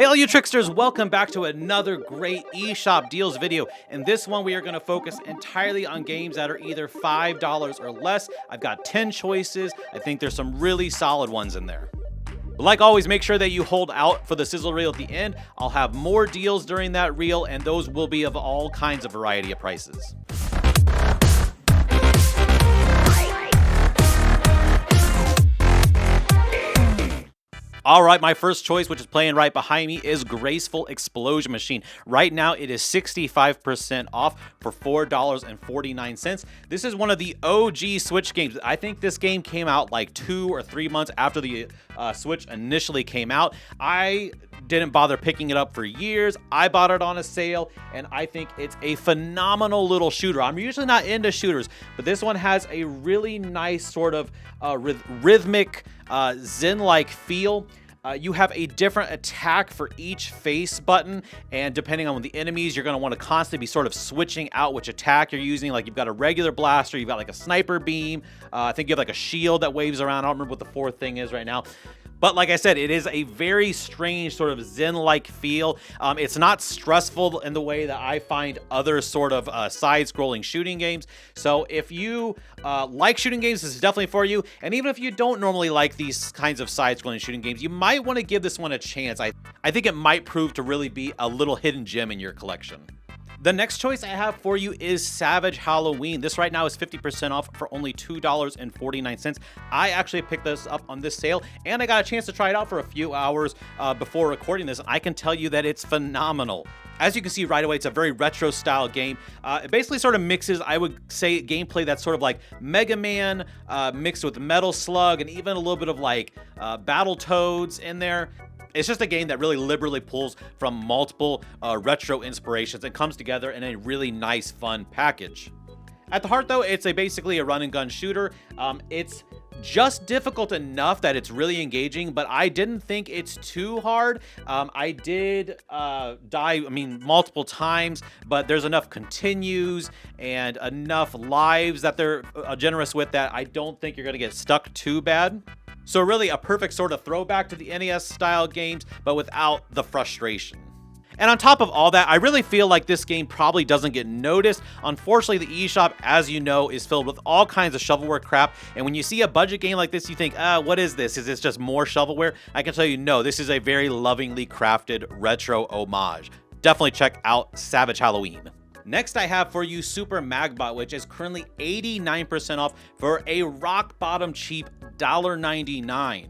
Hey all you tricksters, welcome back to another great eShop Deals video. In this one we are going to focus entirely on games that are either $5 or less. I've got 10 choices. I think there's some really solid ones in there. But like always, make sure that you hold out for the sizzle reel at the end. I'll have more deals during that reel, and those will be of all kinds of variety of prices. All right, my first choice, which is playing right behind me, is Graceful Explosion Machine. Right now, it is 65% off for $4.49. This is one of the OG Switch games. I think this game came out like 2 or 3 months after the Switch initially came out. I didn't bother picking it up for years. I bought it on a sale, and I think it's a phenomenal little shooter. I'm usually not into shooters, but this one has a really nice sort of rhythmic, zen-like feel. You have a different attack for each face button, and depending on the enemies, you're going to want to constantly be sort of switching out which attack you're using. Like, you've got a regular blaster, you've got like a sniper beam, I think you have like a shield that waves around. I don't remember what the fourth thing is right now. But like I said, it is a very strange sort of zen-like feel. It's not stressful in the way that I find other sort of side-scrolling shooting games. So if you like shooting games, this is definitely for you. And even if you don't normally like these kinds of side-scrolling shooting games, you might want to give this one a chance. I think it might prove to really be a little hidden gem in your collection. The next choice I have for you is Savage Halloween. This right now is 50% off for only $2.49. I actually picked this up on this sale, and I got a chance to try it out for a few hours before recording this, and I can tell you that it's phenomenal. As you can see right away, it's a very retro style game. It basically sort of mixes, I would say, gameplay that's sort of like Mega Man mixed with Metal Slug and even a little bit of like Battletoads in there. It's just a game that really liberally pulls from multiple retro inspirations and comes together in a really nice, fun package. At the heart, though, it's basically a run and gun shooter. It's just difficult enough that it's really engaging, but I didn't think it's too hard. I did die, multiple times, but there's enough continues and enough lives that they're generous with that I don't think you're going to get stuck too bad. So really a perfect sort of throwback to the NES style games, but without the frustration. And on top of all that, I really feel like this game probably doesn't get noticed. Unfortunately, the eShop, as you know, is filled with all kinds of shovelware crap. And when you see a budget game like this, you think, what is this? Is this just more shovelware? I can tell you, no, this is a very lovingly crafted retro homage. Definitely check out Savage Halloween. Next, I have for you Super Magbot, which is currently 89% off for a rock bottom cheap $1.99.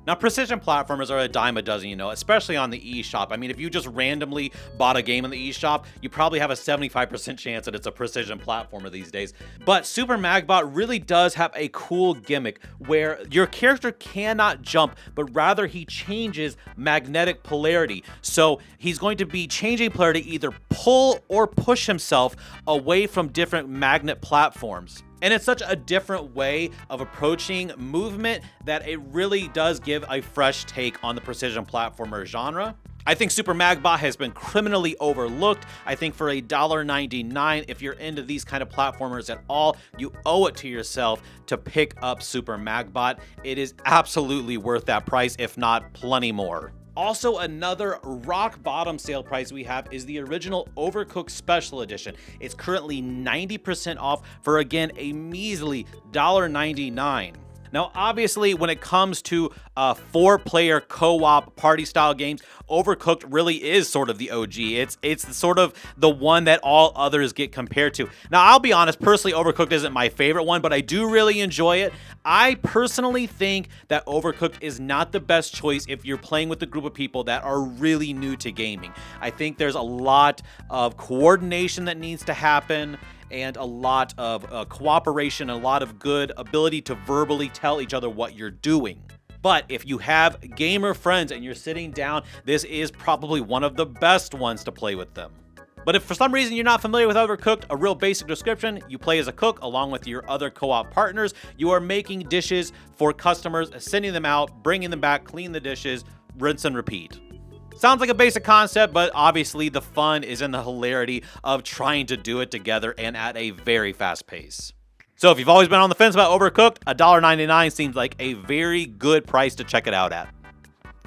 Now, precision platformers are a dime a dozen, you know, especially on the eShop. I mean, if you just randomly bought a game in the eShop, you probably have a 75% chance that it's a precision platformer these days. But Super Magbot really does have a cool gimmick where your character cannot jump, but rather he changes magnetic polarity. So he's going to be changing polarity, either pull or push himself away from different magnet platforms. And it's such a different way of approaching movement that it really does give a fresh take on the precision platformer genre. I think Super Magbot has been criminally overlooked. I think for $1.99, if you're into these kind of platformers at all, you owe it to yourself to pick up Super Magbot. It is absolutely worth that price, if not plenty more. Also, another rock bottom sale price we have is the original Overcooked Special Edition. It's currently 90% off for, again, a measly $1.99. Now, obviously, when it comes to 4-player co-op party-style games, Overcooked really is sort of the OG. It's sort of the one that all others get compared to. Now, I'll be honest, personally, Overcooked isn't my favorite one, but I do really enjoy it. I personally think that Overcooked is not the best choice if you're playing with a group of people that are really new to gaming. I think there's a lot of coordination that needs to happen, and a lot of cooperation, a lot of good ability to verbally tell each other what you're doing. But if you have gamer friends and you're sitting down, this is probably one of the best ones to play with them. But if for some reason you're not familiar with Overcooked, a real basic description: you play as a cook along with your other co-op partners. You are making dishes for customers, sending them out, bringing them back, clean the dishes, rinse and repeat. Sounds like a basic concept, but obviously the fun is in the hilarity of trying to do it together and at a very fast pace. So if you've always been on the fence about Overcooked, $1.99 seems like a very good price to check it out at.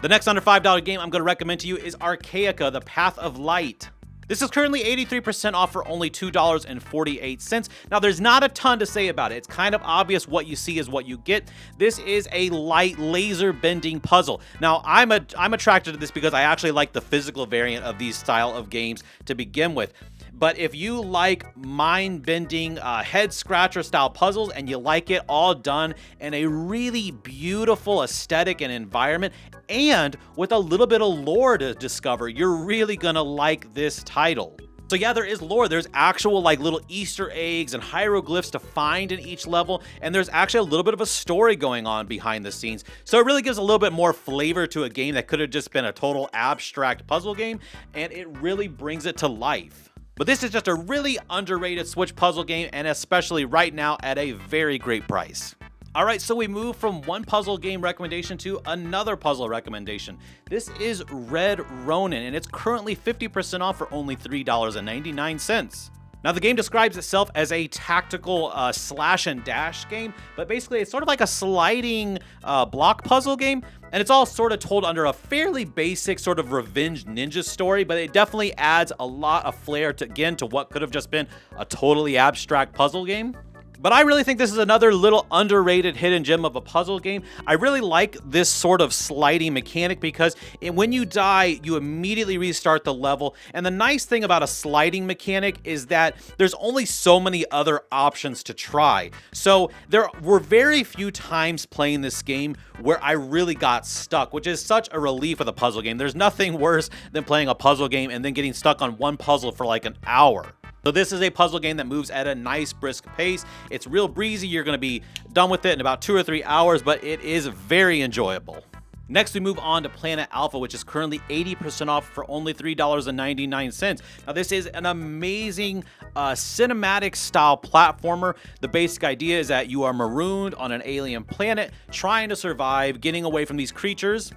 The next under $5 game I'm going to recommend to you is Archaica, The Path of Light. This is currently 83% off for only $2.48. Now, there's not a ton to say about it. It's kind of obvious what you see is what you get. This is a light laser bending puzzle. Now, I'm attracted to this because I actually like the physical variant of these style of games to begin with. But if you like mind-bending, head-scratcher style puzzles and you like it all done in a really beautiful aesthetic and environment and with a little bit of lore to discover, you're really gonna like this title. So yeah, there is lore. There's actual like little Easter eggs and hieroglyphs to find in each level, and there's actually a little bit of a story going on behind the scenes. So it really gives a little bit more flavor to a game that could have just been a total abstract puzzle game, and it really brings it to life. But this is just a really underrated Switch puzzle game, and especially right now at a very great price. All right, so we move from one puzzle game recommendation to another puzzle recommendation. This is Red Ronin, and it's currently 50% off for only $3.99. Now, the game describes itself as a tactical slash and dash game, but basically it's sort of like a sliding block puzzle game, and it's all sort of told under a fairly basic sort of revenge ninja story, but it definitely adds a lot of flair to what could have just been a totally abstract puzzle game. But I really think this is another little underrated hidden gem of a puzzle game. I really like this sort of sliding mechanic because when you die, you immediately restart the level. And the nice thing about a sliding mechanic is that there's only so many other options to try. So there were very few times playing this game where I really got stuck, which is such a relief with a puzzle game. There's nothing worse than playing a puzzle game and then getting stuck on one puzzle for like an hour. So this is a puzzle game that moves at a nice brisk pace. It's real breezy. You're going to be done with it in about 2 or 3 hours, but it is very enjoyable. Next, we move on to Planet Alpha, which is currently 80% off for only $3.99. Now, this is an amazing cinematic style platformer. The basic idea is that you are marooned on an alien planet, trying to survive, getting away from these creatures.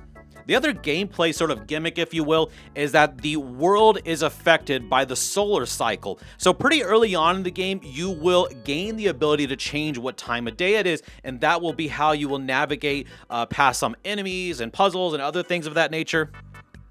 The other gameplay sort of gimmick, if you will, is that the world is affected by the solar cycle. So pretty early on in the game, you will gain the ability to change what time of day it is, and that will be how you will navigate past some enemies and puzzles and other things of that nature.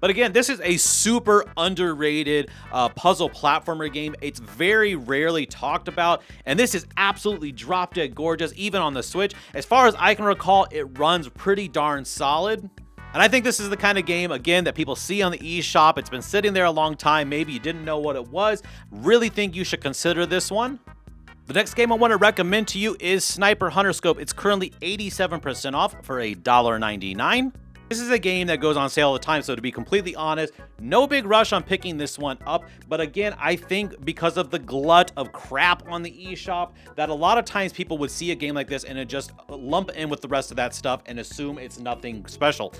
But again, this is a super underrated puzzle platformer game. It's very rarely talked about, and this is absolutely drop dead gorgeous, even on the Switch. As far as I can recall, it runs pretty darn solid. And I think this is the kind of game, again, that people see on the eShop. It's been sitting there a long time. Maybe you didn't know what it was. Really think you should consider this one. The next game I want to recommend to you is Sniper Hunter Scope. It's currently 87% off for $1.99. This is a game that goes on sale all the time, so to be completely honest, no big rush on picking this one up. But again, I think because of the glut of crap on the eShop, that a lot of times people would see a game like this and it just lump in with the rest of that stuff and assume it's nothing special.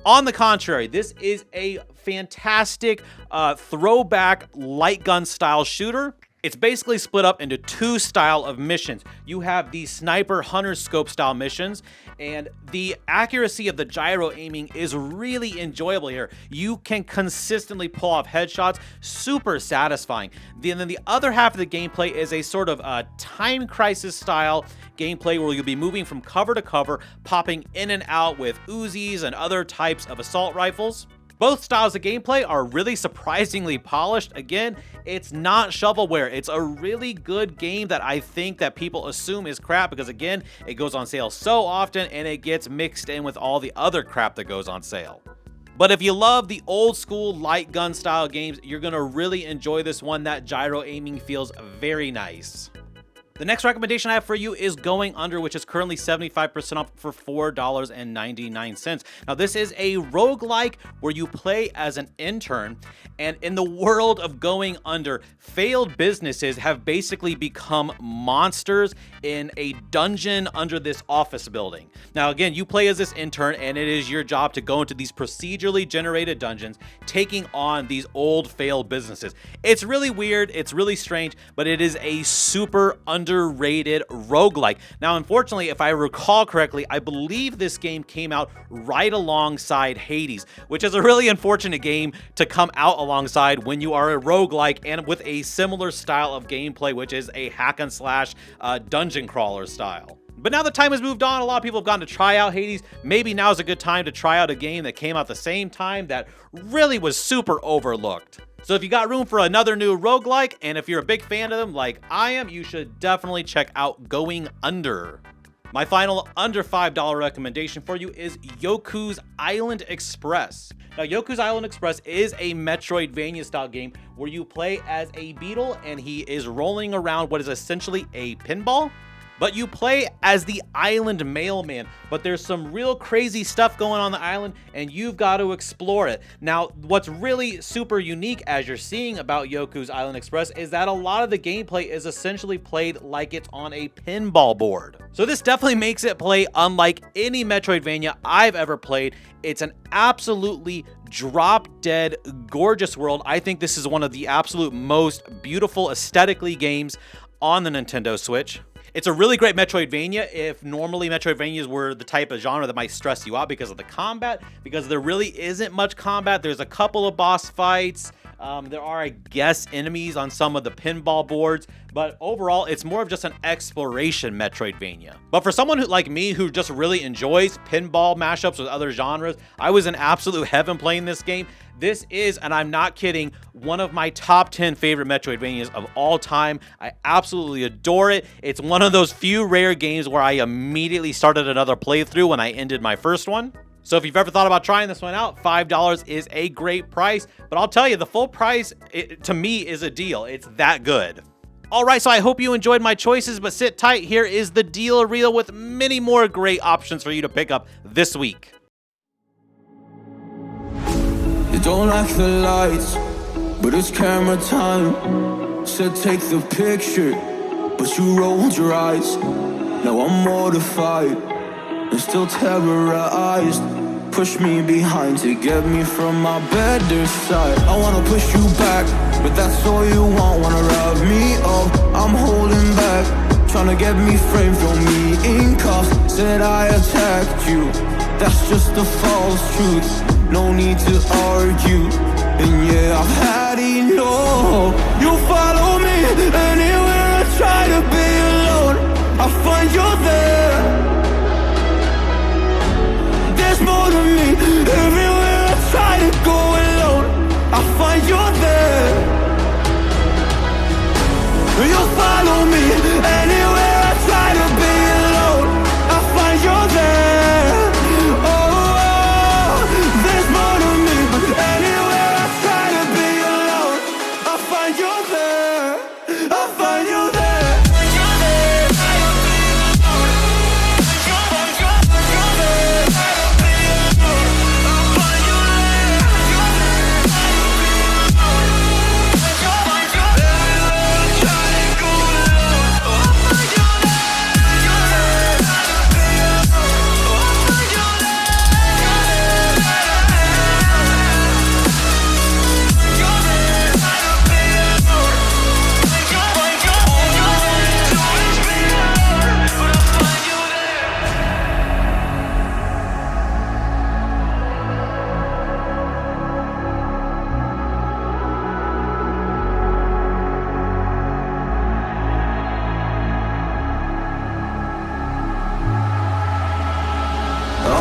On the contrary, this is a fantastic throwback light gun style shooter. It's basically split up into 2 style of missions. You have the Sniper Hunter Scope style missions, and the accuracy of the gyro aiming is really enjoyable here. You can consistently pull off headshots, super satisfying. And then the other half of the gameplay is a sort of time crisis style gameplay where you'll be moving from cover to cover, popping in and out with Uzis and other types of assault rifles. Both styles of gameplay are really surprisingly polished. Again, it's not shovelware. It's a really good game that I think that people assume is crap because, again, it goes on sale so often and it gets mixed in with all the other crap that goes on sale. But if you love the old school light gun style games, you're going to really enjoy this one. That gyro aiming feels very nice. The next recommendation I have for you is Going Under, which is currently 75% off for $4.99. Now, this is a roguelike where you play as an intern, and in the world of Going Under, failed businesses have basically become monsters in a dungeon under this office building. Now, again, you play as this intern, and it is your job to go into these procedurally generated dungeons, taking on these old failed businesses. It's really weird, it's really strange, but it is a super underrated roguelike. Now, unfortunately, if I recall correctly, I believe this game came out right alongside Hades, which is a really unfortunate game to come out alongside when you are a roguelike and with a similar style of gameplay, which is a hack and slash dungeon crawler style. But now the time has moved on, a lot of people have gone to try out Hades. Maybe now's a good time to try out a game that came out the same time that really was super overlooked. So if you got room for another new roguelike, and if you're a big fan of them like I am, you should definitely check out Going Under. My final under $5 recommendation for you is Yoku's Island Express. Now, Yoku's Island Express is a Metroidvania style game where you play as a beetle and he is rolling around what is essentially a pinball. But you play as the island mailman, but there's some real crazy stuff going on the island and you've got to explore it. Now, what's really super unique as you're seeing about Yoku's Island Express is that a lot of the gameplay is essentially played like it's on a pinball board. So this definitely makes it play unlike any Metroidvania I've ever played. It's an absolutely drop-dead gorgeous world. I think this is one of the absolute most beautiful aesthetically games on the Nintendo Switch. It's a really great Metroidvania if normally Metroidvanias were the type of genre that might stress you out because of the combat, because there really isn't much combat. There's a couple of boss fights. There are, I guess, enemies on some of the pinball boards, but overall, it's more of just an exploration Metroidvania. But for someone who, like me, who just really enjoys pinball mashups with other genres, I was in absolute heaven playing this game. This is, and I'm not kidding, one of my top 10 favorite Metroidvanias of all time. I absolutely adore it. It's one of those few rare games where I immediately started another playthrough when I ended my first one. So if you've ever thought about trying this one out, $5 is a great price. But I'll tell you, the full price, to me, is a deal. It's that good. All right, so I hope you enjoyed my choices, but sit tight. Here is the deal reel with many more great options for you to pick up this week. You don't like the lights, but it's camera time. Said take the picture, but you rolled your eyes. Now I'm mortified and still terrorized. Push me behind to get me from my better side. I wanna push you back, but that's all you want. Wanna rub me up, I'm holding back. Tryna get me framed, throw me in cuffs. Said I attacked you, that's just a false truth. No need to argue, and yeah, I've had enough. You follow me anywhere I try to be alone. I find you there. There's more to me. Everywhere I try to go alone, I find you there. You follow me anywhere I try to be alone, I find you there. Oh, there's more to me, but anywhere I try to be alone, I find you there. I find you there.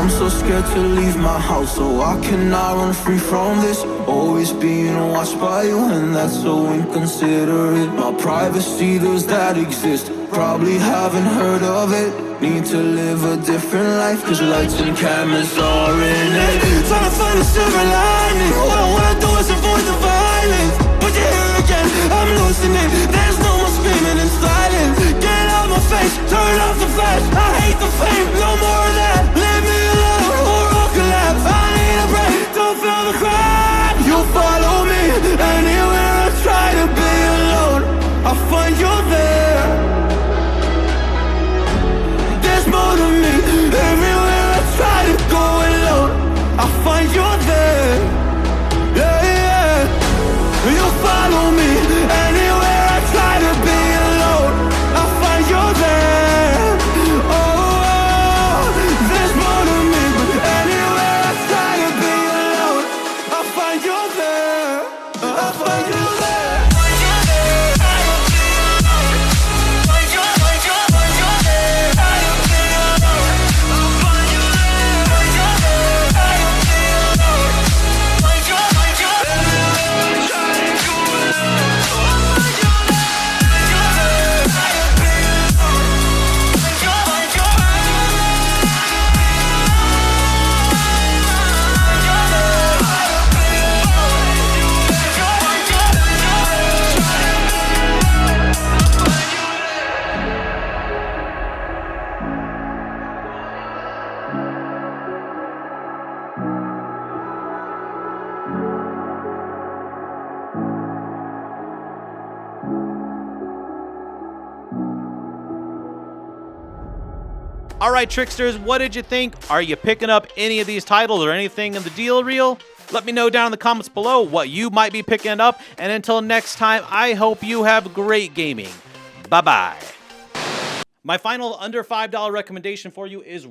I'm so scared to leave my house, so I cannot run free from this. Always being watched by you, and that's so inconsiderate. My privacy, does that exist? Probably haven't heard of it. Need to live a different life, cause lights and cameras are in it. Trying to find a silver lining. All I wanna do is avoid the violence. But you're here again, I'm losing it. There's no more screaming and silence. Get out my face, turn off the flash. I hate the fame, no more of that. Leave me alone, or I'll collapse. I need a break, don't feel the crack. You follow me anywhere I try to be alone, I find you there. There's more to me. Everywhere I try to go alone, I find you there. Yeah, yeah. You follow me anywhere I try to be alone, I find you there. Oh, there's more to me, but anywhere I try to be alone, I find you there. I find you there. All right, tricksters, what did you think? Are you picking up any of these titles or anything in the deal reel? Let me know down in the comments below what you might be picking up. And until next time, I hope you have great gaming. Bye-bye. My final under $5 recommendation for you is